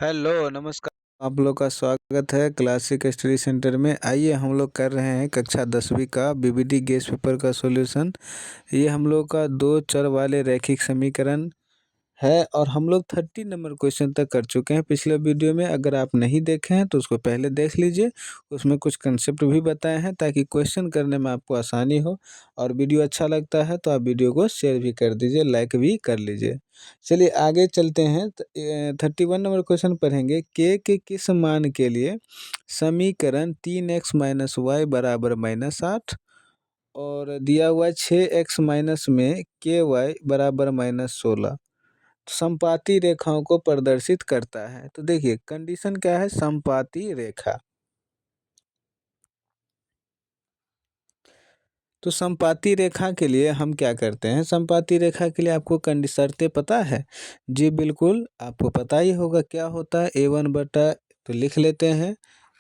Hello, नमस्कार। आप लोग का स्वागत है क्लासिक स्टडी सेंटर में। आइए हम लोग कर रहे हैं कक्षा 10वीं का बीबीडी गेस पेपर का सॉल्यूशन। ये हम लोग का दो चर वाले रैखिक समीकरण है और हम लोग 30 नंबर क्वेश्चन तक कर चुके हैं पिछले वीडियो में। अगर आप नहीं देखे हैं तो उसको पहले देख लीजिए, उसमें कुछ कंसेप्ट भी बताए हैं ताकि क्वेश्चन करने में आपको आसानी हो। और वीडियो अच्छा लगता है तो आप वीडियो को शेयर भी कर दीजिए, लाइक भी कर लीजिए। चलिए आगे चलते हैं। 31 नंबर क्वेश्चन पढ़ेंगे। के किस मान के लिए समीकरण 3x - y बराबर -8 और दिया हुआ है 6x में के वाई बराबर -16 समपाती रेखाओं को प्रदर्शित करता है। तो देखिए कंडीशन क्या है, समपाती रेखा। तो समपाती रेखा के लिए हम क्या करते हैं, समपाती रेखा के लिए आपको शर्तें पता है? जी बिल्कुल, आपको पता ही होगा क्या होता है। A1 बटा, तो लिख लेते हैं,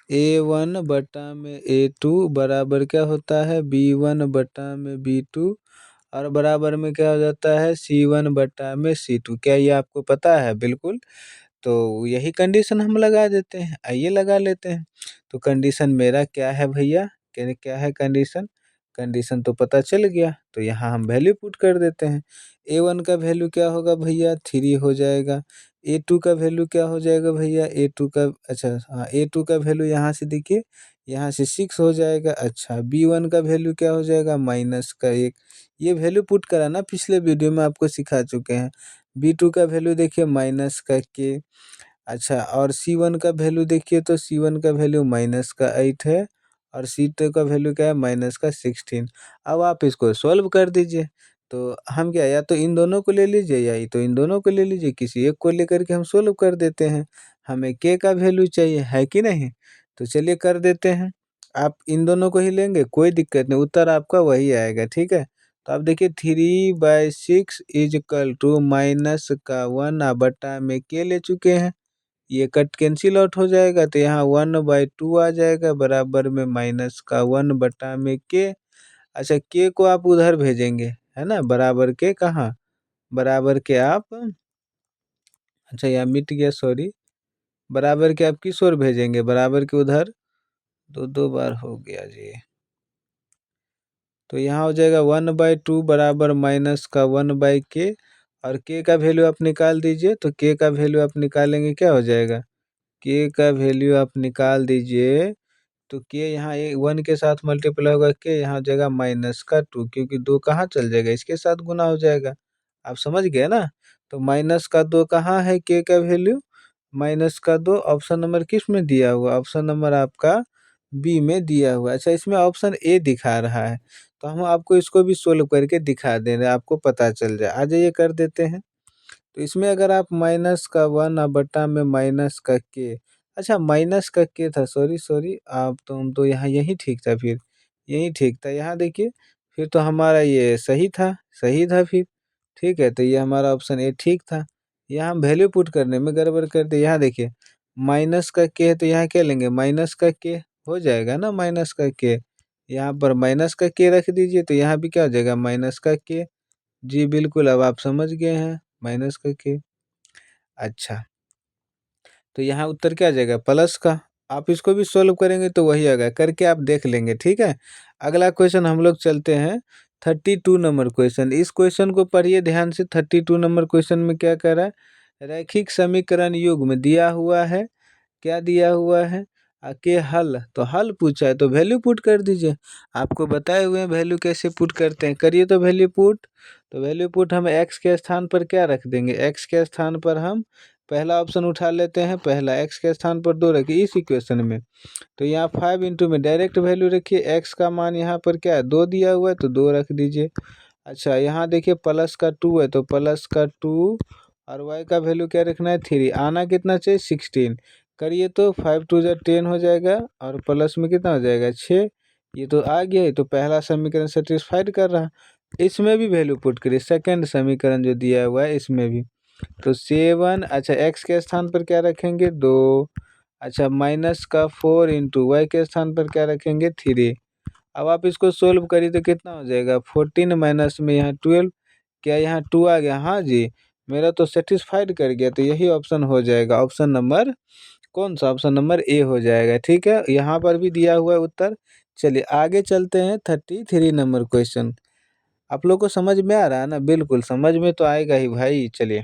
A1 बटा में A2 बराबर क्या होता है, B1 बटा में B2 और बराबर में क्या हो जाता है, C1 बटा में C2। क्या ये आपको पता है? बिल्कुल। तो यही कंडीशन हम लगा देते हैं। आइए लगा लेते हैं। तो कंडीशन मेरा क्या है भैया, क्या है कंडीशन? कंडीशन तो पता चल गया, तो यहाँ हम वैल्यू पुट कर देते हैं। A1 का वैल्यू क्या होगा भैया, 3 हो जाएगा। A2 का वैल्यू क्या हो जाएगा भैया, A2 का, अच्छा हाँ, A2 का वैल्यू यहाँ से देखिए, यहाँ से 6 हो जाएगा। अच्छा, B1 का वैल्यू क्या हो जाएगा, -1। ये वैल्यू पुट कराना पिछले वीडियो में आपको सिखा चुके हैं। B2 का वैल्यू देखिए -k। अच्छा, और C1 का वैल्यू देखिए, तो C1 का वैल्यू -8 है और C2 का वैल्यू क्या है, -16। अब आप इसको सॉल्व कर दीजिए। तो हम क्या, या तो इन दोनों को ले लीजिए या तो इन दोनों को ले लीजिए, किसी एक को लेकर के हम सॉल्व कर देते हैं। हमें k का वैल्यू चाहिए, है कि नहीं? तो चलिए कर देते हैं। आप इन दोनों को ही लेंगे, कोई दिक्कत नहीं, उत्तर आपका वही आएगा। ठीक है, तो आप देखिए 3/6 = -1 बटा में k ले चुके हैं। ये कट कैंसिल आउट हो जाएगा, तो यहाँ 1/2 आ जाएगा बराबर में -1 बटा में k। अच्छा, k को आप उधर भेजेंगे, है ना, बराबर के कहाँ, बराबर के आप, अच्छा यहाँ मिट गया, सॉरी, बराबर के आप किस ओर भेजेंगे, बराबर के उधर। दो बार हो गया जी। तो यहाँ हो जाएगा 1/2 बराबर -1/k और k का वैल्यू आप निकाल दीजिए। तो k का वैल्यू आप निकालेंगे, क्या हो जाएगा, k का वैल्यू आप निकाल दीजिए, तो k यहाँ 1 के साथ मल्टीप्लाई होगा, k यहाँ हो जाएगा -2, क्योंकि 2 कहाँ चल जाएगा, इसके साथ गुना हो जाएगा। आप समझ गए ना? तो -2 कहाँ है k का वैल्यू, -2 ऑप्शन नंबर किस में दिया हुआ, ऑप्शन नंबर आपका बी में दिया हुआ है। अच्छा, इसमें ऑप्शन ए दिखा रहा है, तो हम आपको इसको भी सोल्व करके दिखा दे रहे हैं, आपको पता चल जाए। आ जाइए कर देते हैं। तो इसमें अगर आप -1 बटा में -k, अच्छा -k था, सॉरी आप, तो हम तो यहाँ यही ठीक था, फिर यही ठीक था, यहाँ देखिए, फिर तो हमारा ये सही था फिर। ठीक है, तो ये हमारा ऑप्शन ए ठीक था। यहाँ हम वैल्यू पुट करने में गड़बड़ कर दिए। यहाँ देखिए -k है, तो यहाँ क्या लेंगे, -k हो जाएगा ना, -k। यहाँ पर -k रख दीजिए, तो यहाँ भी क्या हो जाएगा, -k। जी बिल्कुल, अब आप समझ गए हैं, -k। अच्छा, तो यहाँ उत्तर क्या आ जाएगा, प्लस का। आप इसको भी सोल्व करेंगे तो वही आएगा, करके आप देख लेंगे। ठीक है, अगला क्वेश्चन हम लोग चलते हैं। 32 नंबर क्वेश्चन, इस क्वेश्चन को पढ़िए ध्यान से। 32 नंबर क्वेश्चन में क्या कह रहा है, रैखिक समीकरण युग्म दिया हुआ है, क्या दिया हुआ है, के हल, तो हल पूछा है तो वैल्यू पुट कर दीजिए। आपको बताए हुए हैं वैल्यू कैसे पुट करते हैं, करिए तो वैल्यू पुट। तो वैल्यू पुट हम x के स्थान पर क्या रख देंगे, x के स्थान पर हम पहला ऑप्शन उठा लेते हैं, पहला x के स्थान पर 2 रखिए इस इक्वेशन में। तो यहाँ 5 इंटू में डायरेक्ट वैल्यू रखिए, x का मान यहाँ पर क्या है, 2 दिया हुआ है, तो 2 रख दीजिए। अच्छा, यहाँ देखिए प्लस का 2 है, तो प्लस का 2 और y का वैल्यू क्या रखना है, 3। आना कितना चाहिए, 16। करिए तो 5 2 जा 10 हो जाएगा और प्लस में कितना हो जाएगा, 6। ये तो आ गया, ये तो पहला समीकरण सेटिस्फाइड कर रहा। इसमें भी वैल्यू पुट करिए, सेकंड समीकरण जो दिया हुआ है इसमें भी। तो 7, अच्छा x के स्थान पर क्या रखेंगे, 2। अच्छा, -4 इंटू वाई के स्थान पर क्या रखेंगे, 3। अब आप इसको सोल्व करिए तो कितना हो जाएगा, 14 माइनस में यहाँ 12, क्या यहाँ 2 आ गया, हाँ जी। मेरा तो सेटिस्फाइड कर गया, तो यही ऑप्शन हो जाएगा। ऑप्शन नंबर कौन सा? ऑप्शन नंबर ए हो जाएगा। ठीक है, यहाँ पर भी दिया हुआ है उत्तर। चलिए आगे चलते हैं 33 नंबर क्वेश्चन। आप लोग को समझ में आ रहा है ना? बिल्कुल समझ में तो आएगा ही भाई। चलिए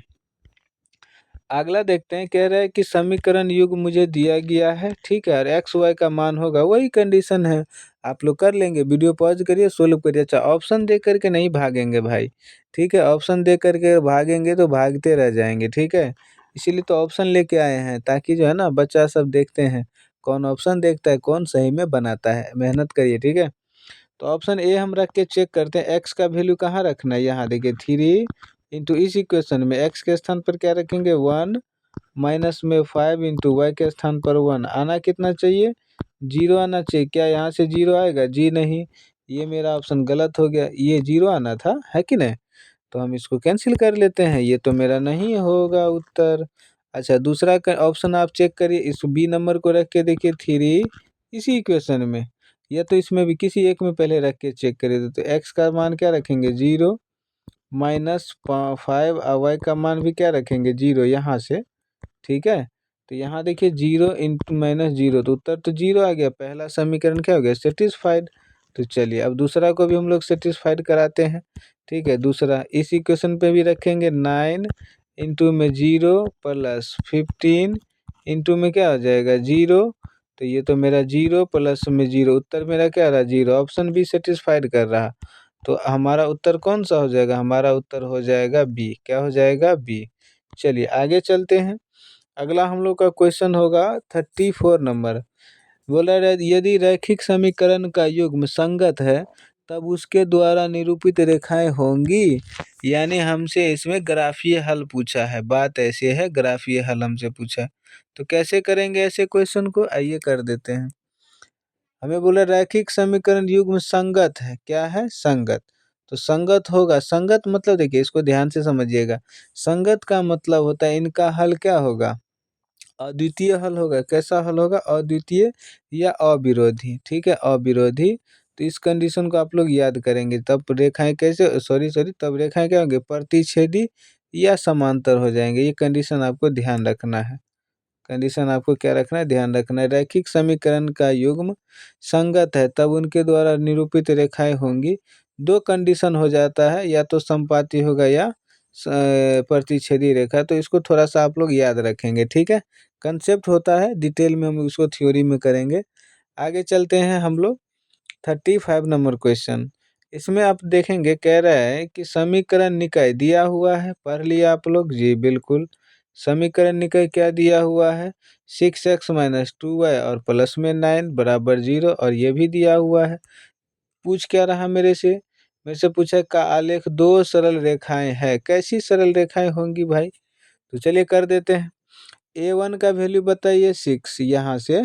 अगला देखते हैं। कह रहा है कि समीकरण युग मुझे दिया गया है, ठीक है, और एक्स वाई का मान होगा, वही कंडीशन है। आप लोग कर लेंगे, वीडियो पॉज करिए, सोल्व करिए। अच्छा ऑप्शन दे करके नहीं भागेंगे भाई, ठीक है, ऑप्शन दे करके भागेंगे तो भागते रह जाएंगे, ठीक है। इसीलिए तो ऑप्शन लेके आए हैं, ताकि जो है ना बच्चा सब देखते हैं कौन ऑप्शन देखता है, कौन सही में बनाता है। मेहनत करिए, ठीक है। तो ऑप्शन ए हम रख के चेक करते हैं। एक्स का वैल्यू कहाँ रखना है? यहाँ देखिए 3 इंटू इस इक्वेशन में एक्स के स्थान पर क्या रखेंगे? 1, माइनस में 5 इंटू वाई के स्थान पर 1। आना कितना चाहिए? 0 आना चाहिए। क्या यहाँ से 0 आएगा? जी नहीं, ये मेरा ऑप्शन गलत हो गया, ये 0 आना था, है कि नहीं? तो हम इसको कैंसिल कर लेते हैं, ये तो मेरा नहीं होगा उत्तर। अच्छा दूसरा ऑप्शन आप चेक करिए, इस बी नंबर को रख के देखिए 3 इसी इक्वेशन में, या तो इसमें भी किसी एक में पहले रख के चेक करिए। तो एक्स का मान क्या रखेंगे? 0, माइनस 5, और वाई का मान भी क्या रखेंगे? 0 यहाँ से, ठीक है। तो यहाँ देखिए 0 इंटू माइनस 0, तो उत्तर तो 0 आ गया। पहला समीकरण क्या हो गया? सेटिस्फाइड। तो चलिए अब दूसरा को भी हम लोग सेटिस्फाइड कराते हैं, ठीक है। दूसरा इस इक्वेशन पे भी रखेंगे 9 इंटू में 0 प्लस 15 इंटू में क्या हो जाएगा? 0। तो ये तो मेरा 0 प्लस में 0, उत्तर मेरा क्या रहा? 0। ऑप्शन बी सेटिस्फाइड कर रहा। तो हमारा उत्तर कौन सा हो जाएगा? हमारा उत्तर हो जाएगा बी। क्या हो जाएगा? बी। चलिए आगे चलते हैं। अगला हम लोग का क्वेश्चन होगा 34 नंबर। बोला यदि रैखिक समीकरण का युग्म संगत है तब उसके द्वारा निरूपित रेखाएं होंगी। यानी हमसे इसमें ग्राफीय हल पूछा है। बात ऐसे है, ग्राफीय हल हमसे पूछा है। तो कैसे करेंगे ऐसे क्वेश्चन को? आइए कर देते हैं। हमें बोला रैखिक समीकरण युग्म संगत है। क्या है? संगत। तो संगत होगा, संगत मतलब देखिए इसको ध्यान से समझिएगा। संगत का मतलब होता है इनका हल क्या होगा? अद्वितीय हल होगा। कैसा हल होगा? अद्वितीय या अविरोधी, ठीक है, अविरोधी। तो इस कंडीशन को आप लोग याद करेंगे, तब रेखाएं कैसे, सॉरी सॉरी, तब रेखाएं क्या होंगे? प्रतिच्छेदी या समांतर हो जाएंगे। ये कंडीशन आपको ध्यान रखना है। कंडीशन आपको क्या रखना है? ध्यान रखना है। रैखिक समीकरण का युग्म संगत है तब उनके द्वारा निरूपित रेखाएं होंगी। दो कंडीशन हो जाता है, या तो संपाती होगा या प्रतिच्छेदी रेखा। तो इसको थोड़ा सा आप लोग याद रखेंगे, ठीक है। कंसेप्ट होता है, डिटेल में हम उसको थ्योरी में करेंगे। आगे चलते हैं हम लोग 35 नंबर क्वेश्चन। इसमें आप देखेंगे कह रहा है कि समीकरण निकाय दिया हुआ है। पढ़ लिया आप लोग? जी बिल्कुल। समीकरण निकाय क्या दिया हुआ है? 6x माइनस 2y और प्लस में 9 बराबर 0, और ये भी दिया हुआ है। पूछ क्या रहा मेरे से पूछा का आलेख दो सरल रेखाएं है, कैसी सरल रेखाएं होंगी भाई? तो चलिए कर देते हैं। A1 का वैल्यू बताइए 6 यहाँ से।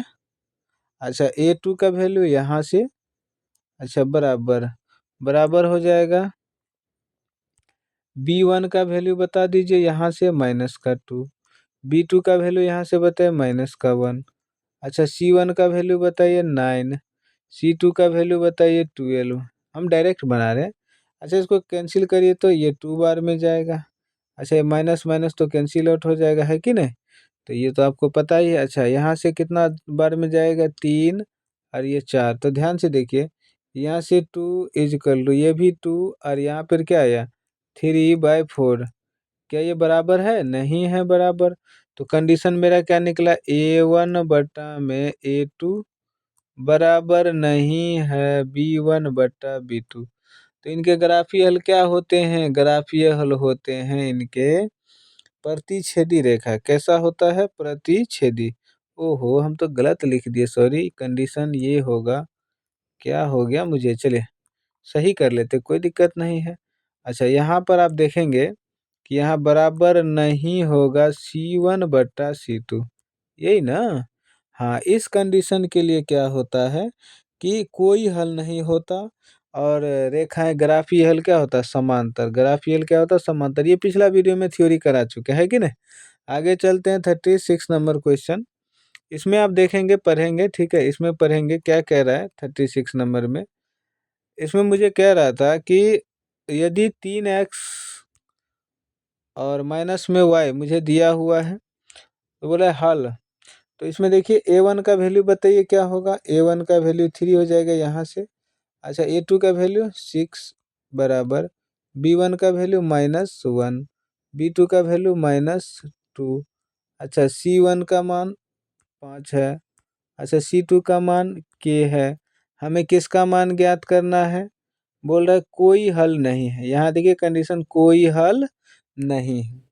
अच्छा A2 का वैल्यू यहाँ से। अच्छा बराबर बराबर हो जाएगा। B1 का वैल्यू बता दीजिए यहाँ से -2। B2 का वैल्यू यहाँ से बताइए -1। अच्छा C1 का वैल्यू बताइए 9। C2 का वैल्यू बताइए 12। हम डायरेक्ट बना रहे हैं। अच्छा इसको कैंसिल करिए तो ये 2 बार में जाएगा। अच्छा ये माइनस माइनस तो कैंसिल आउट हो जाएगा, है कि नहीं? तो ये तो आपको पता ही है। अच्छा यहाँ से कितना बार में जाएगा? 3, और ये 4। तो ध्यान से देखिए, यहाँ से 2 इजकल टू ये भी 2, और यहाँ पर क्या आया? 3/4। क्या ये बराबर है? नहीं है बराबर। तो कंडीशन मेरा क्या निकला? A1 बटा में A2 बराबर नहीं है B1 बटा B2। तो इनके ग्राफीय हल क्या होते हैं? ग्राफीय हल होते हैं इनके प्रतिच्छेदी रेखा। कैसा होता है? प्रतिच्छेदी। ओहो हम तो गलत लिख दिए, सॉरी। कंडीशन ये होगा, क्या हो गया मुझे, चलिए सही कर लेते, कोई दिक्कत नहीं है। अच्छा यहाँ पर आप देखेंगे कि यहाँ बराबर नहीं होगा C1 बटा C2, यही ना? हाँ इस कंडीशन के लिए क्या होता है कि कोई हल नहीं होता, और रेखाएं ग्राफीय हल क्या होता है? समांतर। ग्राफीय हल क्या होता है? समांतर। ये पिछला वीडियो में थ्योरी करा चुके हैं, कि नहीं? आगे चलते हैं 36 नंबर क्वेश्चन। इसमें आप देखेंगे, पढ़ेंगे, ठीक है। इसमें पढ़ेंगे क्या कह रहा है 36 नंबर में। इसमें मुझे कह रहा था कि यदि 3x और माइनस में y मुझे दिया हुआ है, तो बोला है हल। तो इसमें देखिए a1 का वैल्यू बताइए क्या होगा, a1 का वैल्यू 3 हो जाएगा यहाँ से। अच्छा a2 का वैल्यू 6 बराबर b1 का वैल्यू -1, b2 का वैल्यू -2। अच्छा c1 का मान 5 है। अच्छा c2 का मान k है। हमें किसका मान ज्ञात करना है, बोल रहा है कोई हल नहीं है। यहाँ देखिए कंडीशन कोई हल नहीं है,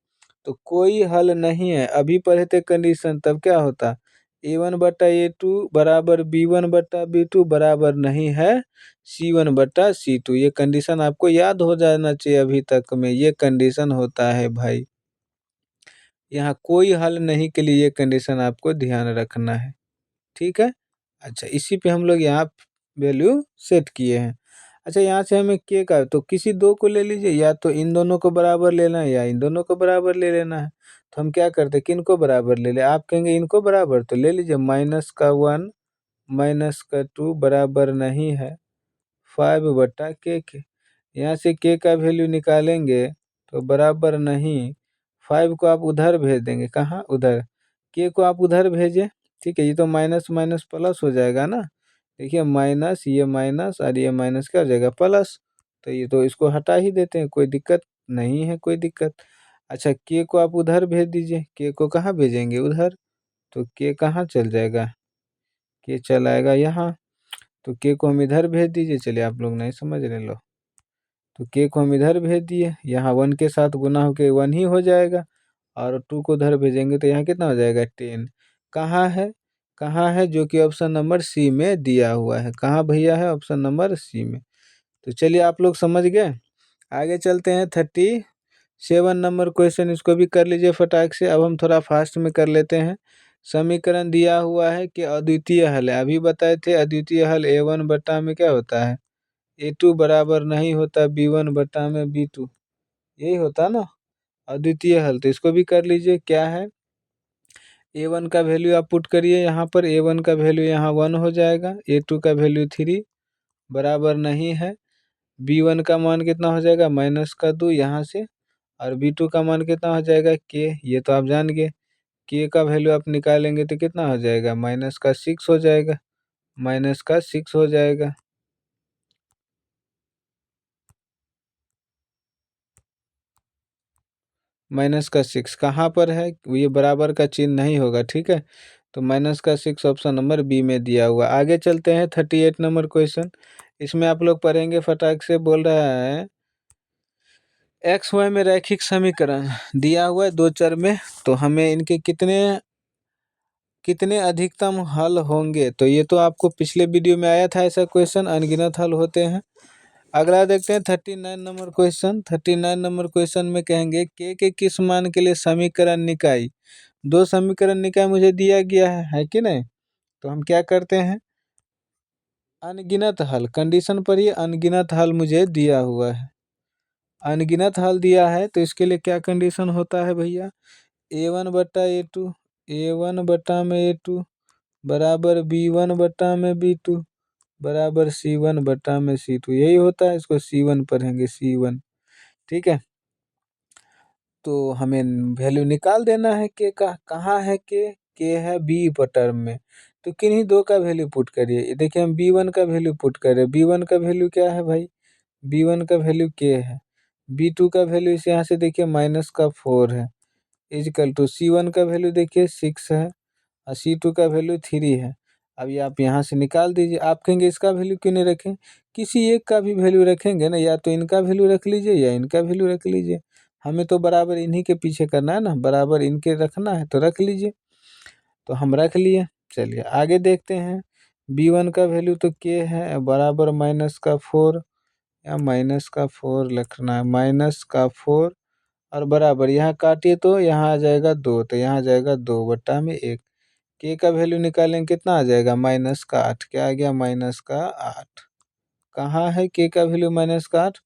तो कोई हल नहीं है। अभी पढ़े थे कंडीशन, तब क्या होता, a1 बटा a2 बराबर b1 बटा b2 बराबर नहीं है c1 बटा c2। ये कंडीशन आपको याद हो जाना चाहिए, अभी तक में ये कंडीशन होता है भाई। यहाँ कोई हल नहीं के लिए ये कंडीशन आपको ध्यान रखना है, ठीक है। अच्छा इसी पे हम लोग यहाँ वैल्यू सेट किए हैं। अच्छा यहाँ से हमें के का, तो किसी दो को ले लीजिए, या तो इन दोनों को बराबर लेना है या इन दोनों को बराबर ले लेना है। तो हम क्या करते हैं, किन को बराबर ले ले, आप कहेंगे इनको बराबर, तो ले लीजिए -1 -2 बराबर नहीं है 5 बटा के। यहाँ से के का वैल्यू निकालेंगे तो बराबर नहीं, 5 को आप उधर भेज देंगे, कहाँ उधर, के को आप उधर भेजें, ठीक है। ये तो माइनस माइनस प्लस हो जाएगा ना, देखिए माइनस, ये माइनस और ये माइनस क्या हो जाएगा प्लस। तो ये तो इसको हटा ही देते हैं, कोई दिक्कत नहीं है, कोई दिक्कत। अच्छा के को आप उधर भेज दीजिए, के को कहाँ भेजेंगे उधर, तो के कहाँ चल जाएगा, के चल आएगा यहाँ। तो के को हम इधर भेज दीजिए, चलिए आप लोग नहीं समझ रहे लो, तो के को हम इधर भेज दिए, यहाँ 1 के साथ गुना होके 1 ही हो जाएगा, और 2 को उधर भेजेंगे तो यहाँ कितना हो जाएगा 10। कहाँ है, कहाँ है, जो कि ऑप्शन नंबर सी में दिया हुआ है। कहाँ भैया है, ऑप्शन नंबर सी में। तो चलिए आप लोग समझ गए, आगे चलते हैं 37 नंबर क्वेश्चन, इसको भी कर लीजिए फटाक से। अब हम थोड़ा फास्ट में कर लेते हैं। समीकरण दिया हुआ है कि अद्वितीय हल है, अभी बताए थे अद्वितीय हल a1 बटा में क्या होता है, a2 बराबर नहीं होता b1 बटा में b2, यही होता ना अद्वितीय हल। तो इसको भी कर लीजिए, क्या है, a1 का वैल्यू आप पुट करिए यहाँ पर, a1 का वैल्यू यहाँ 1 हो जाएगा, a2 का वैल्यू 3 बराबर नहीं है, b1 का मान कितना हो जाएगा -2 यहाँ से, और b2 का मान कितना हो जाएगा k, ये तो आप जान गए। k का वैल्यू आप निकालेंगे तो कितना हो जाएगा, -6 हो जाएगा, -6 हो जाएगा। -6 कहाँ पर है, ये बराबर का चिन्ह नहीं होगा, ठीक है। तो -6 ऑप्शन नंबर बी में दिया हुआ। आगे चलते हैं 38 नंबर क्वेश्चन, इसमें आप लोग पढ़ेंगे फटाक से। बोल रहा है एक्स वाई में रैखिक समीकरण दिया हुआ है दो चर में, तो हमें इनके कितने कितने अधिकतम हल होंगे। तो ये तो आपको पिछले वीडियो में आया था ऐसा क्वेश्चन, अनगिनत हल होते हैं। अगला देखते हैं 39 नंबर क्वेश्चन। 39 नंबर क्वेश्चन में कहेंगे के किस मान के लिए समीकरण निकाय, दो समीकरण निकाय मुझे दिया गया है कि नहीं। तो हम क्या करते हैं, अनगिनत हल, कंडीशन पर ही अनगिनत हल मुझे दिया हुआ है, अनगिनत हल दिया है, तो इसके लिए क्या कंडीशन होता है भैया, a1 बटा a2, a1 बटा में a2 बराबर b1 बटा में b2 बराबर c1 बटा में c2, यही होता है। इसको c1 पढ़ेंगे, c1, ठीक है। तो हमें वैल्यू निकाल देना है के का, कहाँ है के है बी टर्म में। तो किन्हीं दो का वैल्यू पुट करिए, देखिए हम b1 का वैल्यू पुट कर रहे हैं, b1 का वैल्यू क्या है भाई, b1 का वैल्यू के है, b2 का वैल्यू इस यहाँ से देखिए -4 है, इजकल टू c1 का वैल्यू देखिए 6 है, और c2 का वैल्यू 3 है। अभी आप यहाँ से निकाल दीजिए, आप कहेंगे इसका वैल्यू क्यों नहीं रखें, किसी एक का भी वैल्यू रखेंगे ना, या तो इनका वैल्यू रख लीजिए या इनका वैल्यू रख लीजिए, हमें तो बराबर इन्हीं के पीछे करना है ना, बराबर इनके रखना है, तो रख लीजिए। तो हम रख लिए, चलिए आगे देखते हैं। b1 का वैल्यू तो के है, बराबर -4, या -4 लिखना है, -4, और बराबर यहाँ काटिए तो यहाँ आ जाएगा 2, तो यहाँ आ जाएगा 2 बटा में 1। के का वैल्यू निकालेंगे कितना आ जाएगा, -8, क्या आ गया -8। कहाँ है के का वैल्यू -8,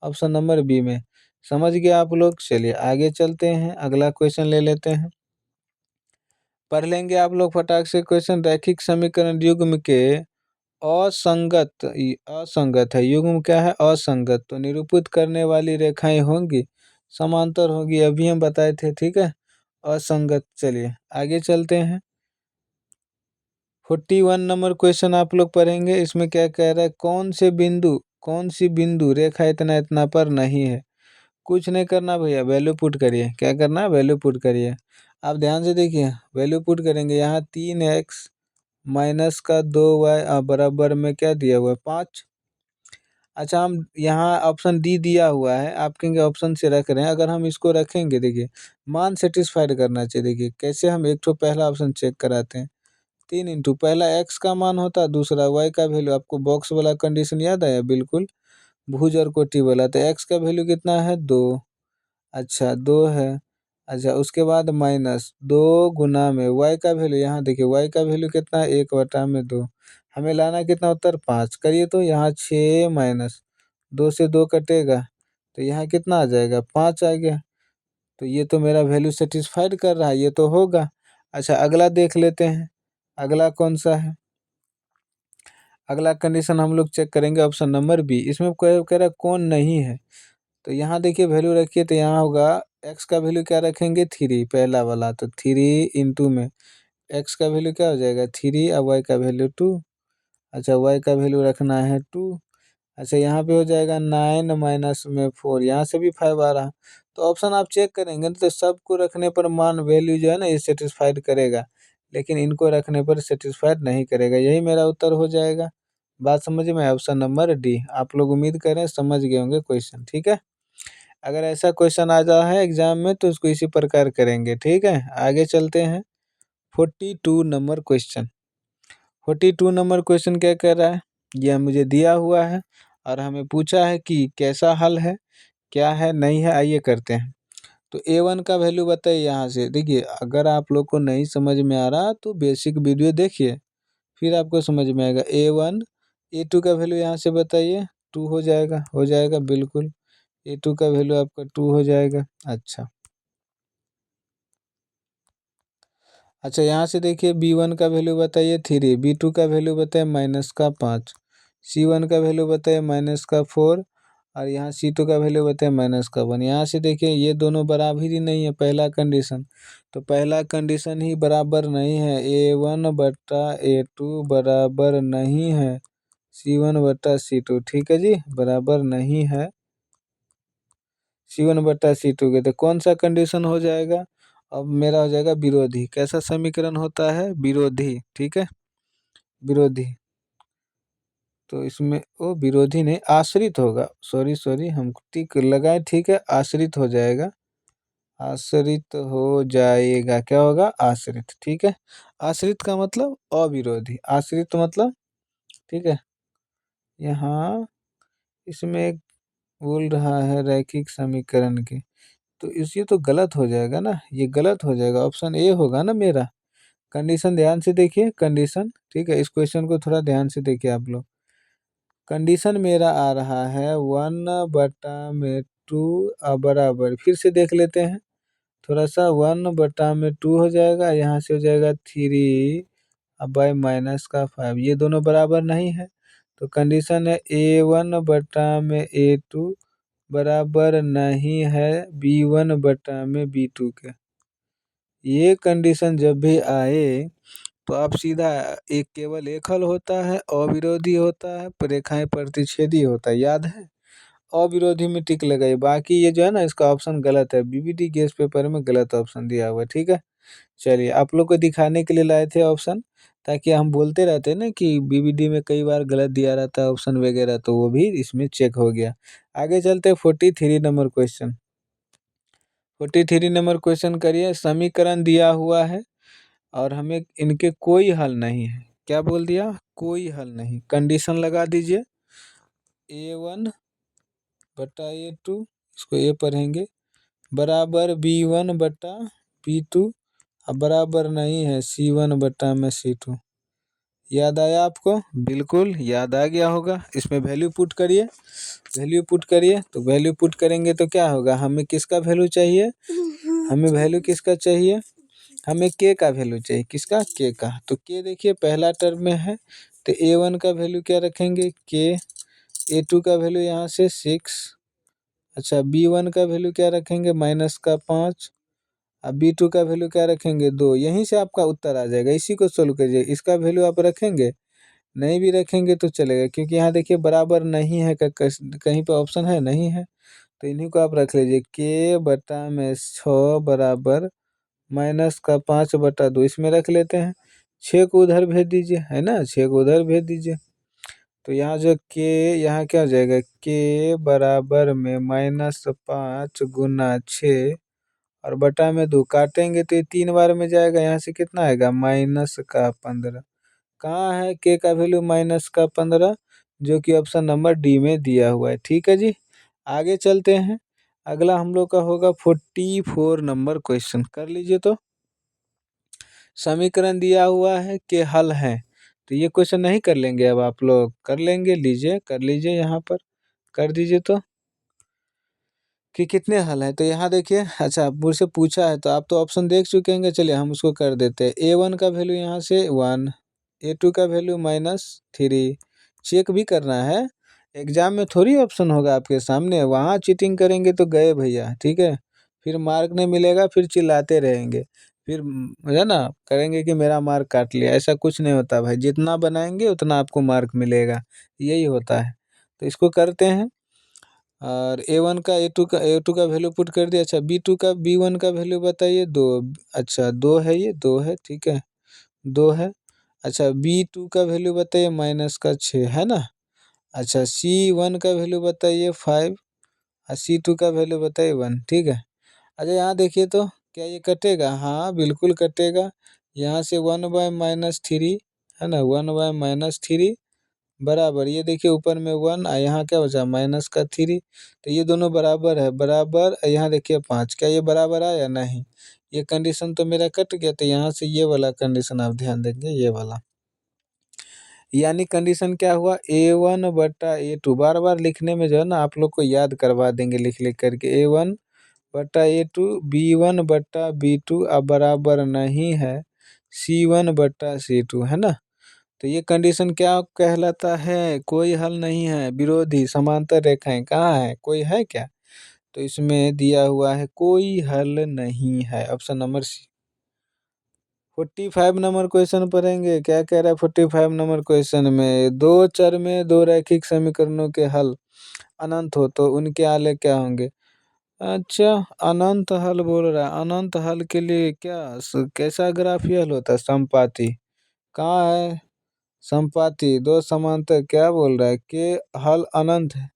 ऑप्शन नंबर बी में। समझ गए आप लोग, चलिए आगे चलते हैं, अगला क्वेश्चन ले लेते हैं, पढ़ लेंगे आप लोग फटाक से क्वेश्चन। रैखिक समीकरण युग्म के असंगत है, युग्म क्या है असंगत, तो निरूपित करने वाली रेखाएं होंगी समांतर होगी, अभी हम बताए थे, ठीक है, असंगत। चलिए आगे चलते हैं। 41 नंबर क्वेश्चन आप लोग पढ़ेंगे। इसमें क्या कह रहा है, कौन सी बिंदु रेखा इतना इतना पर नहीं है। कुछ नहीं करना भैया, वैल्यू पुट करिए। क्या करना है, वैल्यू पुट करिए। आप ध्यान से देखिए, वैल्यू पुट करेंगे। यहाँ 3x माइनस का 2y बराबर में क्या दिया हुआ है, 5। अच्छा, हम यहाँ ऑप्शन डी दिया हुआ है, आप कहेंगे ऑप्शन से रख रहे हैं। अगर हम इसको रखेंगे, देखिए मान सेटिस्फाइड करना चाहिए। देखिए कैसे हम एक तो पहला ऑप्शन चेक कराते हैं। 3 इंटू पहला x का मान होता है, दूसरा y का वैल्यू। आपको बॉक्स वाला कंडीशन याद आया, बिल्कुल भुज और कोटि वाला। तो x का वैल्यू कितना है, 2। अच्छा 2 है। अच्छा उसके बाद माइनस 2 में y का वैल्यू, यहाँ देखिए y का वैल्यू कितना है, 1/2। हमें लाना कितना, उत्तर 5। करिए तो यहाँ 6 माइनस 2 से 2 कटेगा, तो यहाँ कितना आ जाएगा, 5 आ गया। तो ये तो मेरा वैल्यू सेटिस्फाइड कर रहा है, ये तो होगा। अच्छा अगला देख लेते हैं, अगला कौन सा है। अगला कंडीशन हम लोग चेक करेंगे, ऑप्शन नंबर बी। इसमें कह रहा है कौन नहीं है। तो यहाँ देखिए वैल्यू रखिए, तो यहाँ होगा x का वैल्यू क्या रखेंगे, 3, पहला वाला। तो 3 में x का वैल्यू क्या हो जाएगा, 3 और y का वैल्यू 2। अच्छा y का वैल्यू रखना है 2। अच्छा यहाँ पे हो जाएगा 9 माइनस में 4, यहाँ से भी 5 आ रहा। तो ऑप्शन आप चेक करेंगे तो सबको रखने पर मान वैल्यू जो है ना, ये सेटिस्फाइड करेगा, लेकिन इनको रखने पर सेटिस्फाइड नहीं करेगा। यही मेरा उत्तर हो जाएगा। बात समझ में, ऑप्शन नंबर डी। आप लोग उम्मीद करें समझ गए होंगे क्वेश्चन, ठीक है। अगर ऐसा क्वेश्चन आ जाए है एग्जाम में तो उसको इसी प्रकार करेंगे, ठीक है। आगे चलते हैं। 42 नंबर क्वेश्चन। 42 नंबर क्वेश्चन क्या कर रहा है, यह मुझे दिया हुआ है और हमें पूछा है कि कैसा हल है, क्या है, नहीं है। आइए करते हैं। तो A1 का वैल्यू बताइए। यहाँ से देखिए, अगर आप लोग को नहीं समझ में आ रहा तो बेसिक वीडियो देखिए, फिर आपको समझ में आएगा। A1 A2 का वैल्यू यहाँ से बताइए, 2 हो जाएगा बिल्कुल। A2 का वैल्यू आपका 2 हो जाएगा। अच्छा यहाँ से देखिए, B1 का वैल्यू बताइए 3, B2 का वैल्यू बताइए -5, C1 का वैल्यू बताइए -4, और यहाँ C2 का वैल्यू बताइए -1। यहाँ से देखिए ये दोनों बराबर ही नहीं है, पहला कंडीशन। तो पहला कंडीशन ही बराबर नहीं है, A1/A2 बराबर नहीं है C1/C2, ठीक है जी, बराबर नहीं है C1/C2 के। तो कौन सा कंडीशन हो जाएगा, अब मेरा हो जाएगा विरोधी। कैसा समीकरण होता है, विरोधी, ठीक है, विरोधी। तो इसमें वो विरोधी नहीं, आश्रित होगा। सॉरी हम टिक लगाए, ठीक है, आश्रित हो जाएगा। आश्रित हो जाएगा, क्या होगा, आश्रित, ठीक है। आश्रित का मतलब अविरोधी, आश्रित मतलब, ठीक है। यहाँ इसमें बोल रहा है रैखिक समीकरण के, तो इसी तो गलत हो जाएगा ना, ये गलत हो जाएगा। ऑप्शन ए होगा ना मेरा। कंडीशन ध्यान से देखिए, कंडीशन, ठीक है। इस क्वेश्चन को थोड़ा ध्यान से देखिए आप लोग। कंडीशन मेरा आ रहा है 1/2 बराबर, फिर से देख लेते हैं थोड़ा सा। 1/2 हो जाएगा, यहाँ से हो जाएगा 3 बाई -5, ये दोनों बराबर नहीं है। तो कंडीशन है A1/A2 बराबर नहीं है B1/B2 के। ये कंडीशन जब भी आए तो आप सीधा केवल एक हल होता है, अविरोधी होता है, रेखाएं प्रतिच्छेदी होता है, याद है। अविरोधी में टिक लगाइए, बाकी ये जो है ना, इसका ऑप्शन गलत है। बीबीडी गेस पेपर में गलत ऑप्शन दिया हुआ है, ठीक है। चलिए आप लोग को दिखाने के लिए लाए थे ऑप्शन, ताकि हम बोलते रहते हैं ना कि बीबीडी में कई बार गलत दिया रहता है ऑप्शन वगैरह, तो वो भी इसमें चेक हो गया। आगे चलते 43 नंबर क्वेश्चन। 43 नंबर क्वेश्चन करिए। समीकरण दिया हुआ है और हमें इनके कोई हल नहीं है। क्या बोल दिया, कोई हल नहीं। कंडीशन लगा दीजिए, A1/A2, इसको ए पढ़ेंगे, बराबर B1/B2, अब बराबर नहीं है C1/C2। याद आया आपको, बिल्कुल याद आ गया होगा। इसमें वैल्यू पुट करिए, वैल्यू पुट करिए। तो वैल्यू पुट करेंगे तो क्या होगा, हमें किसका वैल्यू चाहिए, हमें वैल्यू किसका चाहिए, हमें के का वैल्यू चाहिए, किसका, के का। तो के देखिए पहला टर्म में है, तो A1 का वैल्यू क्या रखेंगे, के। A2 का वैल्यू यहाँ से 6, अच्छा B1 का वैल्यू क्या रखेंगे -5, अब B2 का वैल्यू क्या रखेंगे 2। यहीं से आपका उत्तर आ जाएगा, इसी को सोल्व कीजिए। इसका वैल्यू आप रखेंगे, नहीं भी रखेंगे तो चलेगा, क्योंकि यहाँ देखिए बराबर नहीं है कहीं पे ऑप्शन है नहीं है, तो इन्हीं को आप रख लीजिए। k/6 बराबर -5/2 इसमें रख लेते हैं। 6 को उधर भेज दीजिए, है ना, 6 को उधर भेज दीजिए। तो यहाँ जो k, यहाँ क्या हो जाएगा k बराबर में -5 गुना 6 और बटा में 2 काटेंगे तो ये 3 बार में जाएगा। यहाँ से कितना आएगा -15। कहाँ है k का वैल्यू -15, जो कि ऑप्शन नंबर डी में दिया हुआ है। ठीक है जी, आगे चलते हैं। अगला हम लोग का होगा 44 नंबर क्वेश्चन, कर लीजिए। तो समीकरण दिया हुआ है कि हल है, तो ये क्वेश्चन नहीं कर लेंगे, अब आप लोग कर लेंगे। लीजिए कर लीजिए, यहाँ पर कर दीजिए तो कि कितने हल हैं। तो यहाँ देखिए, अच्छा मुझसे पूछा है तो आप तो ऑप्शन देख चुके होंगे, चलिए हम उसको कर देते हैं। A1 का वैल्यू यहाँ से 1, A2 का वैल्यू -3। चेक भी करना है, एग्जाम में थोड़ी ऑप्शन होगा आपके सामने, वहाँ चीटिंग करेंगे तो गए भैया। ठीक है, फिर मार्क नहीं मिलेगा, फिर चिल्लाते रहेंगे, फिर है ना करेंगे कि मेरा मार्क काट लिया। ऐसा कुछ नहीं होता भाई, जितना बनाएंगे उतना आपको मार्क मिलेगा, यही होता है। तो इसको करते हैं, और A1 का A2 का वैल्यू पुट कर दिया। अच्छा B2 का B1 का वैल्यू बताइए 2। अच्छा 2 है, ये 2 है, ठीक है 2 है। अच्छा B2 का वैल्यू बताइए -6 है ना। अच्छा C1 का वैल्यू बताइए 5 और C2 का वैल्यू बताइए 1। ठीक है, अच्छा यहाँ देखिए तो क्या ये कटेगा, हाँ बिल्कुल कटेगा। यहाँ से 1/-3 है ना, 1/-3 बराबर, ये देखिए ऊपर में 1 और यहाँ क्या बचा -3, तो ये दोनों बराबर है, बराबर। यहाँ देखिए 5, क्या ये बराबर आया, नहीं। ये कंडीशन तो मेरा कट गया, तो यहाँ से ये वाला कंडीशन आप ध्यान देंगे, ये वाला। यानी कंडीशन क्या हुआ A1/A2, बार बार लिखने में जो है ना आप लोग को याद करवा देंगे लिख लिख करके। A1/A2 B1/B2 अब बराबर नहीं है C1/C2, है ना। तो ये कंडीशन क्या कहलाता है, कोई हल नहीं है, विरोधी समांतर रेखाएं कहाँ है, कोई है क्या। तो इसमें दिया हुआ है कोई हल नहीं है, option number C. 45 number question पढ़ेंगे, क्या कह रहा है 45 नंबर क्वेश्चन में, दो चर में दो रैखिक समीकरणों के हल अनंत हो तो उनके आलेख क्या होंगे। अच्छा अनंत हल बोल रहा है, अनंत हल के लिए क्या कैसा ग्राफी हल होता है, संपाती। कहाँ है संपाती, दो समांतर, क्या बोल रहा है कि हल अनंत है।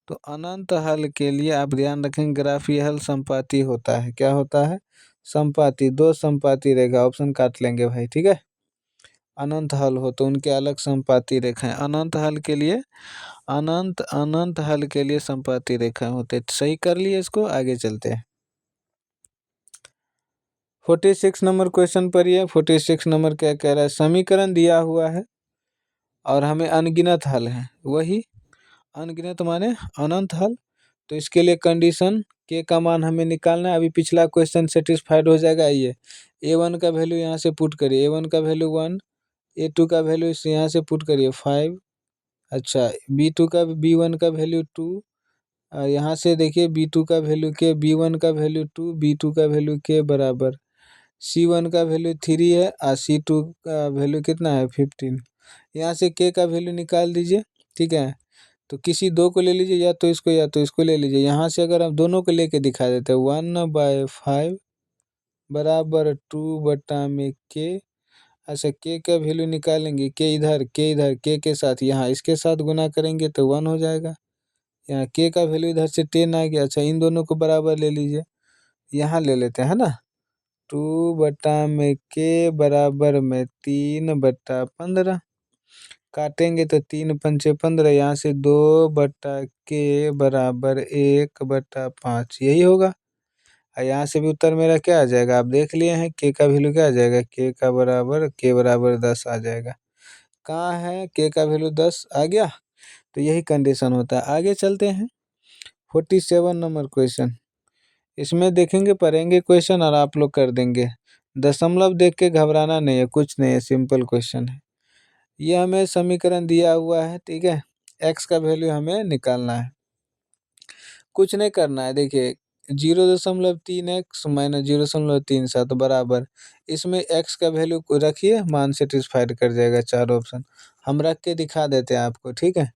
तो अनंत हल के लिए आप ध्यान रखें, ग्राफी हल संपाती होता है। क्या होता है, संपाती, दो संपाती रेखा, ऑप्शन काट लेंगे भाई। ठीक है, अनंत हल हो तो उनके अलग संपाती रेखाएं, अनंत हल के लिए अनंत हल के लिए संपाती रेखाएं होते। सही कर लिए इसको, आगे चलते हैं। 46 नंबर क्वेश्चन पर, ये 46 नंबर क्या कह रहा है, समीकरण दिया हुआ है और हमें अनगिनत हल है, वही अनगिनत माने अनंत हल। तो इसके लिए कंडीशन के का मान हमें निकालना है। अभी पिछला क्वेश्चन सेटिस्फाइड हो जाएगा। ये A1 का वैल्यू यहाँ से पुट करिए, A1 का वैल्यू 1, A2 का वैल्यू इसे यहाँ से पुट करिए 5। अच्छा B1 का वैल्यू 2, यहाँ से देखिए B2 का वैल्यू के, B1 का वैल्यू 2, B2 का वैल्यू के बराबर, C1 का वैल्यू 3 है और C2 का वैल्यू कितना है 15। यहाँ से के का वैल्यू निकाल दीजिए। ठीक है, तो किसी दो को ले लीजिए, या तो इसको या तो इसको ले लीजिए। यहाँ से अगर आप दोनों को लेके दिखा देते हैं, 1/5 बराबर 2/के। अच्छा के का वैल्यू निकालेंगे, के इधर के साथ यहाँ इसके साथ गुना करेंगे तो 1 हो जाएगा। यहाँ के का वैल्यू इधर से 10 आ गया। अच्छा इन दोनों को बराबर ले लीजिए, यहाँ ले लेते हैं ना, 2/के बराबर में 3/15, काटेंगे तो 3×5 = 15, यहाँ से 2/के बराबर 1/5, यही होगा। और यहाँ से भी उत्तर मेरा क्या आ जाएगा, आप देख लिए हैं के का वैल्यू क्या आ जाएगा, के बराबर 10 आ जाएगा। कहाँ है के का वैल्यू 10 आ गया। तो यही कंडीशन होता है। आगे चलते हैं 47 नंबर क्वेश्चन, इसमें देखेंगे पढ़ेंगे क्वेश्चन और आप लोग कर देंगे। दशमलव देख के घबराना नहीं है, कुछ नहीं है, सिंपल क्वेश्चन है। ये हमें समीकरण दिया हुआ है, ठीक है, एक्स का वैल्यू हमें निकालना है। कुछ नहीं करना है, देखिए 0.3x माइनस 0.37 बराबर, इसमें x का वैल्यू को रखिए, मान सेटिस्फाइड कर जाएगा चार ऑप्शन। हम रख के दिखा देते हैं आपको, ठीक है।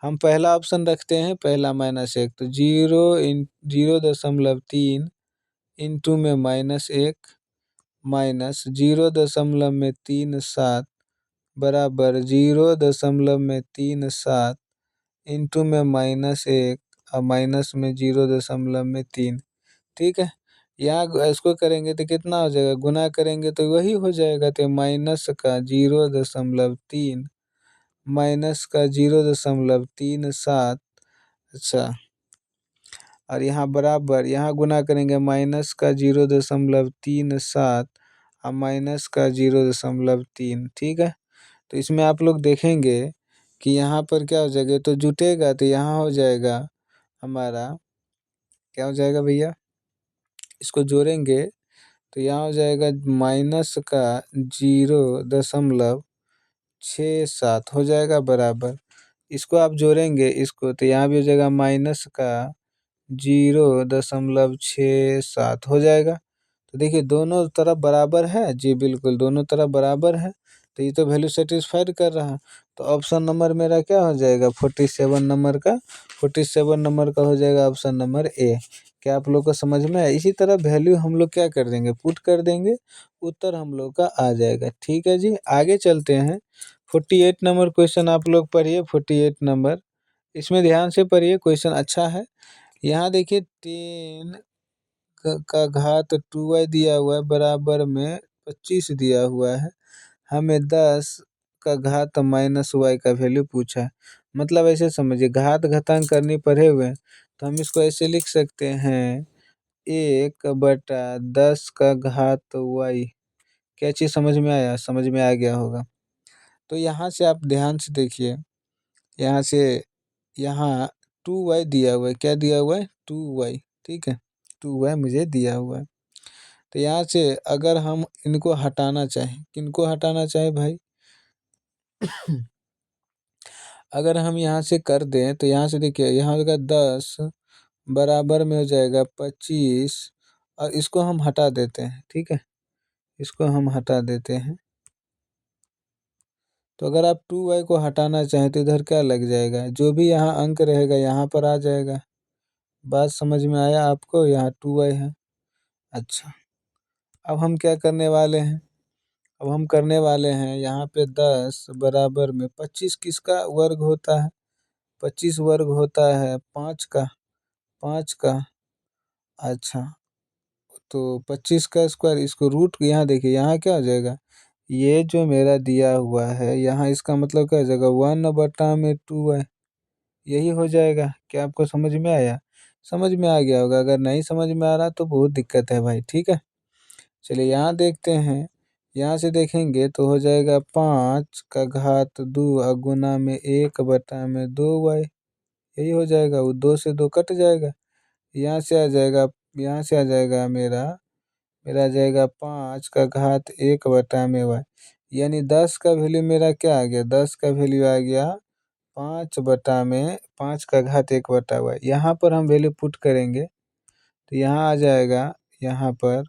हम पहला ऑप्शन रखते हैं, पहला -1, तो 0.3 इंटू में -1 माइनस 0.37 बराबर 0.37 इंटू में -1 और माइनस में 0.3, ठीक है। यहाँ इसको करेंगे तो कितना हो जाएगा, गुना करेंगे तो वही हो जाएगा, तो माइनस का 0.3 माइनस का 0.37, अच्छा, और यहाँ बराबर, यहाँ गुना करेंगे माइनस का 0.37 और माइनस का 0.3, ठीक है। तो इसमें आप लोग देखेंगे कि यहाँ पर क्या हो जाएगा, तो जुटेगा तो यहाँ हो जाएगा हमारा, क्या हो जाएगा भैया, इसको जोड़ेंगे तो यहाँ हो जाएगा माइनस का 0.67 हो जाएगा बराबर, इसको आप जोड़ेंगे इसको तो यहाँ भी हो जाएगा माइनस का 0.67 हो जाएगा। तो देखिए दोनों तरफ बराबर है जी, बिल्कुल दोनों तरफ बराबर है, तो ये तो वैल्यू सेटिस्फाइड कर रहा है। तो ऑप्शन नंबर मेरा क्या हो जाएगा, 47 नंबर का हो जाएगा ऑप्शन नंबर ए। क्या आप लोग को समझ में आया? इसी तरह वैल्यू हम लोग क्या कर देंगे, पुट कर देंगे, उत्तर हम लोग का आ जाएगा, ठीक है जी। आगे चलते हैं, 48 नंबर क्वेश्चन आप लोग पढ़िए, 48 नंबर, इसमें ध्यान से पढ़िए, क्वेश्चन अच्छा है। यहाँ देखिए 10 का घात 2y दिया हुआ है, बराबर में 25 दिया हुआ है, हमें 10 का घात -y का वैल्यू पूछा है। मतलब ऐसे समझिए, घात घातांक करनी पड़े हुए हैं, तो हम इसको ऐसे लिख सकते हैं, 1/10 का घात y। क्या चीज़ समझ में आया? समझ में आ गया होगा। तो यहाँ से आप ध्यान से देखिए, यहाँ से यहाँ 2y दिया हुआ है, क्या दिया हुआ है, 2y, ठीक है, 2y मुझे दिया हुआ है। तो यहाँ से अगर हम इनको हटाना चाहें, किनको हटाना चाहें भाई, अगर हम यहाँ से कर दें तो यहाँ से देखिए, यहाँ होगा 10 बराबर में हो जाएगा 25, और इसको हम हटा देते हैं, ठीक है, इसको हम हटा देते हैं। तो अगर आप 2y को हटाना चाहें तो इधर क्या लग जाएगा, जो भी यहाँ अंक रहेगा यहाँ पर आ जाएगा। बात समझ में आया आपको? यहाँ 2y है। अच्छा, अब हम क्या करने वाले हैं, अब हम करने वाले हैं यहाँ पे 10 बराबर में 25 किसका वर्ग होता है, 25 वर्ग होता है 5 का। अच्छा, तो 25 का स्क्वायर, इसको रूट, यहाँ देखिए यहाँ क्या हो जाएगा, ये जो मेरा दिया हुआ है यहाँ, इसका मतलब क्या हो जाएगा, 1/2 है, यही हो जाएगा। क्या आपको समझ में आया? समझ में आ गया होगा, अगर नहीं समझ में आ रहा तो बहुत दिक्कत है भाई, ठीक है। चलिए यहाँ देखते हैं, यहाँ से देखेंगे तो हो जाएगा 5 का घात 2 और गुना में 1/2y, यही हो जाएगा, वो 2 से 2 कट जाएगा, यहाँ से आ जाएगा, यहाँ से आ जाएगा मेरा मेरा आ जाएगा 5 का घात 1/y, यानी 10 का वैल्यू मेरा क्या आ गया, 10 का वैल्यू आ गया 5 का घात 1/y। यहाँ पर हम वैल्यू पुट करेंगे तो यहाँ आ जाएगा, यहाँ पर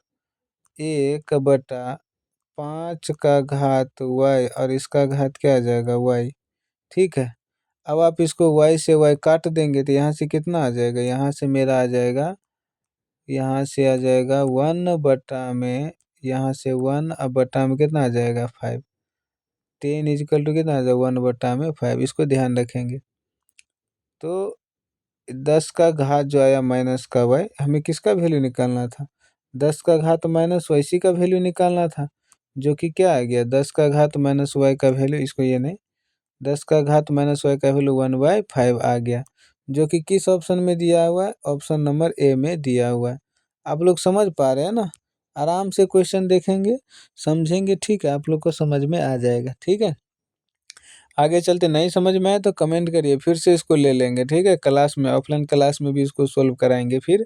1/5 का घात y, और इसका घात क्या आ जाएगा, y, ठीक है। अब आप इसको y से y काट देंगे तो यहाँ से कितना आ जाएगा, यहाँ से मेरा आ जाएगा, यहाँ से आ जाएगा 1 में, यहाँ से 1 अब बटा में कितना आ जाएगा, 5, 10 इजकल टू कितना आ जाएगा, 1/5, इसको ध्यान रखेंगे। तो 10 का घात जो आया माइनस का y, हमें किसका वैल्यू निकालना था, 10 का घात माइनस y, इसी का वैल्यू निकालना था, जो कि क्या आ गया, 10 का घात माइनस y का वैल्यू, इसको ये नहीं, 10 का घात माइनस y का वैल्यू 1/5 आ गया, जो कि किस ऑप्शन में दिया हुआ है, ऑप्शन नंबर ए में दिया हुआ है। आप लोग समझ पा रहे हैं ना? आराम से क्वेश्चन देखेंगे, समझेंगे, ठीक है, आप लोग को समझ में आ जाएगा, ठीक है। आगे चलते, नहीं समझ में आए तो कमेंट करिए, फिर से इसको ले लेंगे, ठीक है, क्लास में, ऑफलाइन क्लास में भी इसको सोल्व कराएंगे। फिर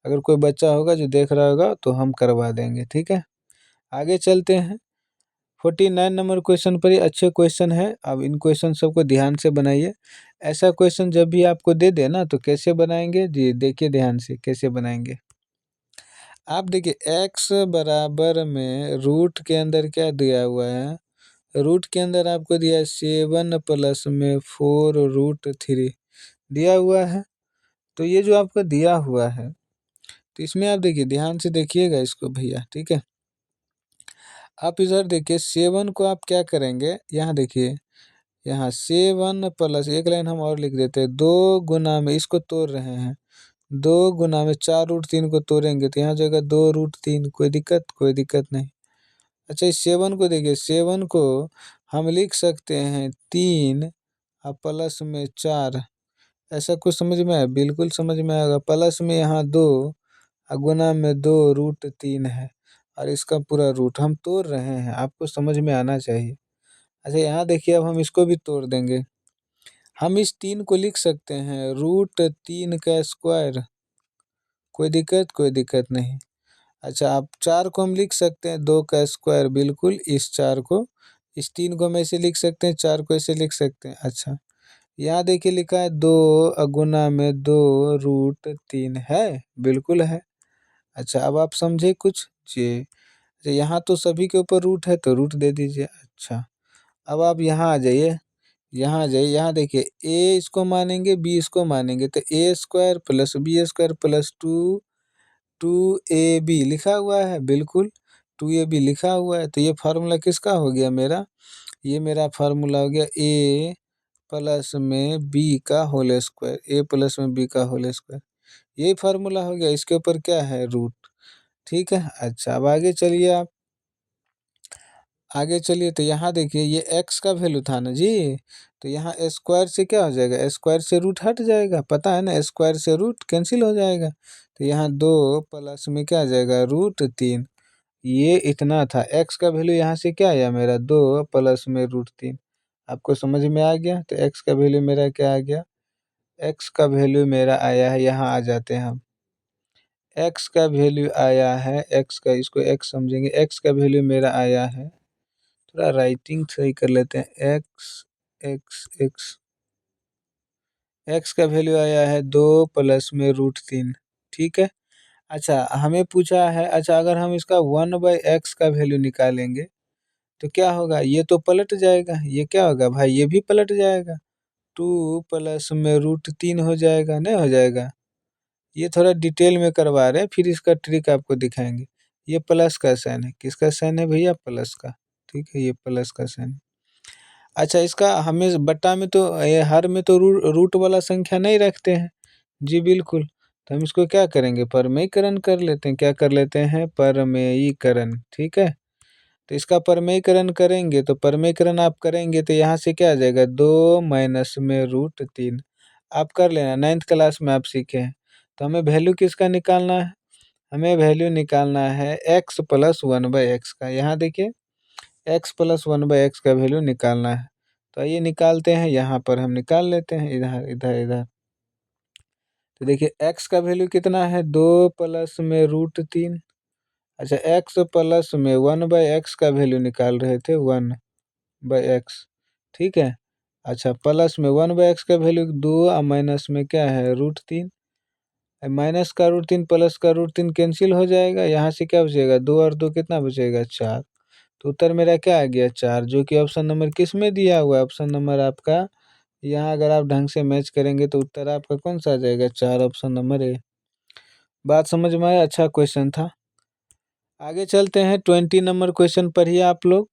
अगर कोई बच्चा होगा जो देख रहा होगा तो हम करवा देंगे, ठीक है। आगे चलते हैं, 49 नंबर क्वेश्चन पर, ये अच्छे क्वेश्चन है। अब इन क्वेश्चन सबको ध्यान से बनाइए। ऐसा क्वेश्चन जब भी आपको दे दे ना, तो कैसे बनाएंगे जी, देखिए ध्यान से कैसे बनाएंगे। आप देखिए x बराबर में रूट के अंदर क्या दिया हुआ है, रूट के अंदर आपको दिया है 7 प्लस में 4√3 दिया हुआ है। तो ये जो आपको दिया हुआ है, तो इसमें आप देखिए ध्यान से देखिएगा इसको भैया, ठीक है। आप इधर देखिए 7 को आप क्या करेंगे, यहाँ देखिए, यहाँ 7 प्लस एक लाइन हम और लिख देते हैं, 2 गुना में इसको तोड़ रहे हैं, 2 गुना में 4√3 को तोड़ेंगे तो यहाँ जाएगा 2√3। कोई दिक्कत? कोई दिक्कत नहीं। अच्छा, इस 7 को देखिए, 7 को हम लिख सकते हैं 3 और प्लस में 4। ऐसा कुछ समझ में आया? बिल्कुल समझ में आएगा। प्लस में यहाँ 2 और गुना में 2√3 है, और इसका पूरा रूट हम तोड़ रहे हैं, आपको समझ में आना चाहिए। अच्छा, यहाँ देखिए, अब हम इसको भी तोड़ देंगे। हम इस 3 को लिख सकते हैं √3 का स्क्वायर। कोई दिक्कत? कोई दिक्कत नहीं। अच्छा, आप 4 को हम लिख सकते हैं 2 का स्क्वायर, बिल्कुल। इस 4 को, इस 3 को हम ऐसे लिख सकते हैं, 4 को ऐसे लिख सकते हैं। अच्छा, यहाँ देखिए लिखा है 2 गुना में 2√3 है, बिल्कुल है। अच्छा, अब आप समझे कुछ जी? अच्छा, यहाँ तो सभी के ऊपर रूट है तो रूट दे दीजिए। अच्छा, अब आप यहाँ आ जाइए, यहाँ आ जाइए, यहाँ देखिए, ए इसको मानेंगे, बी इसको मानेंगे, तो A square plus B square plus 2ab लिखा हुआ है, बिल्कुल 2ab लिखा हुआ है। तो ये फार्मूला किसका हो गया मेरा? ये मेरा फार्मूला हो गया ए प्लस में बी का होल स्क्वायर, ए प्लस में बी का होल स्क्वायर, यही फार्मूला हो गया। इसके ऊपर क्या है? रूट। ठीक है। अच्छा, अब आगे चलिए आप, आगे चलिए, तो यहाँ देखिए ये x का वैल्यू था ना जी, तो यहाँ स्क्वायर से क्या हो जाएगा, स्क्वायर से रूट हट जाएगा, पता है ना, स्क्वायर से रूट कैंसिल हो जाएगा। तो यहाँ 2 प्लस में क्या आ जाएगा, √3। ये इतना था, x का वैल्यू यहाँ से क्या आया मेरा, 2 प्लस में √3। आपको समझ में आ गया? तो x का वैल्यू मेरा क्या आ गया, x का वैल्यू मेरा आया है, यहाँ आ जाते हैं हम, x का वैल्यू आया है, x का, इसको x समझेंगे, x का वैल्यू मेरा आया है, थोड़ा राइटिंग सही कर लेते हैं, एक्स का वैल्यू आया है 2 प्लस में √3। ठीक है। अच्छा, हमें पूछा है, अच्छा अगर हम इसका 1/x का वैल्यू निकालेंगे तो क्या होगा, ये तो पलट जाएगा, ये क्या होगा भाई, ये भी पलट जाएगा, 2 प्लस में √3 हो जाएगा, नहीं हो जाएगा? ये थोड़ा डिटेल में करवा रहे हैं, फिर इसका ट्रिक आपको दिखाएंगे। ये प्लस का साइन है, किसका साइन है भैया, प्लस का। ठीक है, ये प्लस का साइन। अच्छा, इसका हमें बट्टा में तो, ये हर में तो रूट वाला संख्या नहीं रखते हैं जी, बिल्कुल। तो हम इसको क्या करेंगे, परमेयीकरण कर लेते हैं। क्या कर लेते हैं, परमेयीकरण। ठीक है। तो इसका परमेयीकरण करेंगे, तो परमेयीकरण आप करेंगे तो यहाँ से क्या आ जाएगा, 2 माइनस में √3। आप कर लेना, 9th क्लास में आप सीखे हैं। तो हमें वैल्यू किसका निकालना है, हमें वैल्यू निकालना है x प्लस 1/x का। यहाँ देखिए, x प्लस 1/x का वैल्यू निकालना है। तो आइए निकालते हैं, यहाँ पर हम निकाल लेते हैं, इधर इधर इधर। तो देखिए x का वैल्यू कितना है, 2 प्लस में √3। अच्छा, x प्लस में 1/x का वैल्यू निकाल रहे थे, 1/x। ठीक है। अच्छा, प्लस में 1/x का वैल्यू 2 और माइनस में क्या है, √3। माइनस का √3 प्लस का √3 कैंसिल हो जाएगा, यहाँ से क्या बचेगा, 2 और 2 कितना बचेगा, 4। तो उत्तर मेरा क्या आ गया, 4, जो कि ऑप्शन नंबर किस में दिया हुआ है, ऑप्शन नंबर आपका, यहाँ अगर आप ढंग से मैच करेंगे तो उत्तर आपका कौन सा आ जाएगा, 4, ऑप्शन नंबर ए। बात समझ में आया? अच्छा क्वेश्चन था। आगे चलते हैं, 20 नंबर क्वेश्चन पढ़िए आप लोग।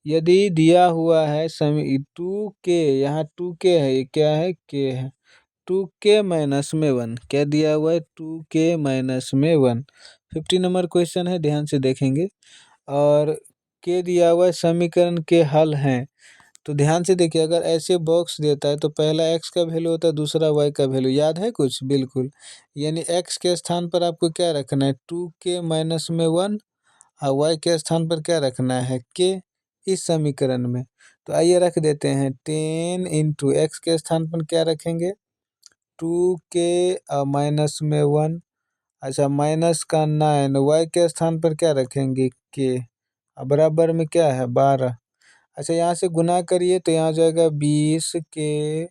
यदि दिया हुआ है समी 2k, यहाँ 2k है, ये क्या है, k है, 2k माइनस में 1, क्या दिया हुआ है, 2k माइनस में 1। 50 नंबर क्वेश्चन है, ध्यान से देखेंगे। और k दिया हुआ है, समीकरण के हल हैं। तो ध्यान से देखिए, अगर ऐसे बॉक्स देता है तो पहला x का वैल्यू होता है, दूसरा y का वैल्यू, याद है कुछ, बिल्कुल। यानी x के स्थान पर आपको क्या रखना है, 2k माइनस में 1, और y के स्थान पर क्या रखना है, k, इस समीकरण में। तो आइए रख देते हैं, 10 इंटू एक्स के स्थान पर क्या रखेंगे, 2k और माइनस में 1। अच्छा, माइनस का 9, y के स्थान पर क्या रखेंगे, k, अब बराबर में क्या है 12। अच्छा यहाँ से गुना करिए तो यहाँ हो जाएगा 20 के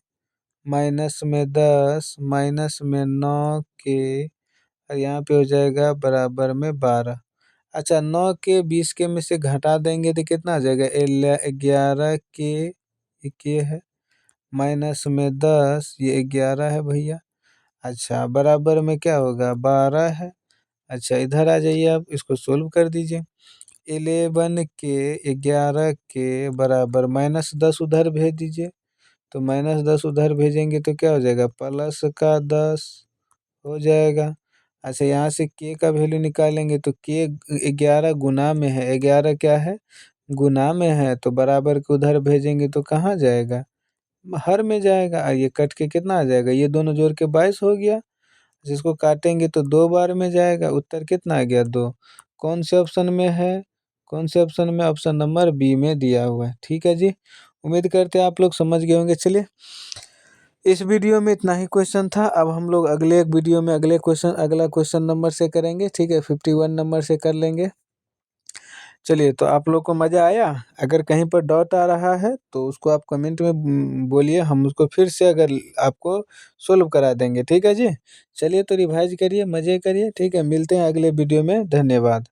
माइनस में 10 माइनस में 9 के और यहाँ पे हो जाएगा बराबर में 12। अच्छा 9 के 20 के में से घटा देंगे तो कितना आ जाएगा 11 के ये है माइनस में 10 ये 11 है भैया। अच्छा बराबर में क्या होगा 12 है। अच्छा इधर आ जाइए आप इसको सोल्व कर दीजिए। 11 के 11 के बराबर -10 उधर भेज दीजिए। तो -10 उधर भेजेंगे तो क्या हो जाएगा प्लस का 10 हो जाएगा। अच्छा यहाँ से के का वैल्यू निकालेंगे तो के 11 गुना में है 11 क्या है गुना में है तो बराबर के उधर भेजेंगे तो कहाँ जाएगा हर में जाएगा। ये कट के कितना आ जाएगा ये दोनों जोड़ के 22 हो गया। जिसको काटेंगे तो 2 बार में जाएगा उत्तर कितना आ गया 2। कौन से ऑप्शन में है कौन से ऑप्शन में ऑप्शन नंबर बी में दिया हुआ है। ठीक है जी उम्मीद करते हैं आप लोग समझ गए होंगे। चलिए इस वीडियो में इतना ही क्वेश्चन था। अब हम लोग अगले एक वीडियो में अगला क्वेश्चन नंबर से करेंगे। ठीक है 51 नंबर से कर लेंगे। चलिए तो आप लोग को मज़ा आया। अगर कहीं पर डाउट आ रहा है तो उसको आप कमेंट में बोलिए हम उसको फिर से अगर आपको सोल्व करा देंगे। ठीक है जी चलिए तो रिवाइज करिए मज़े करिए। ठीक है मिलते हैं अगले वीडियो में। धन्यवाद।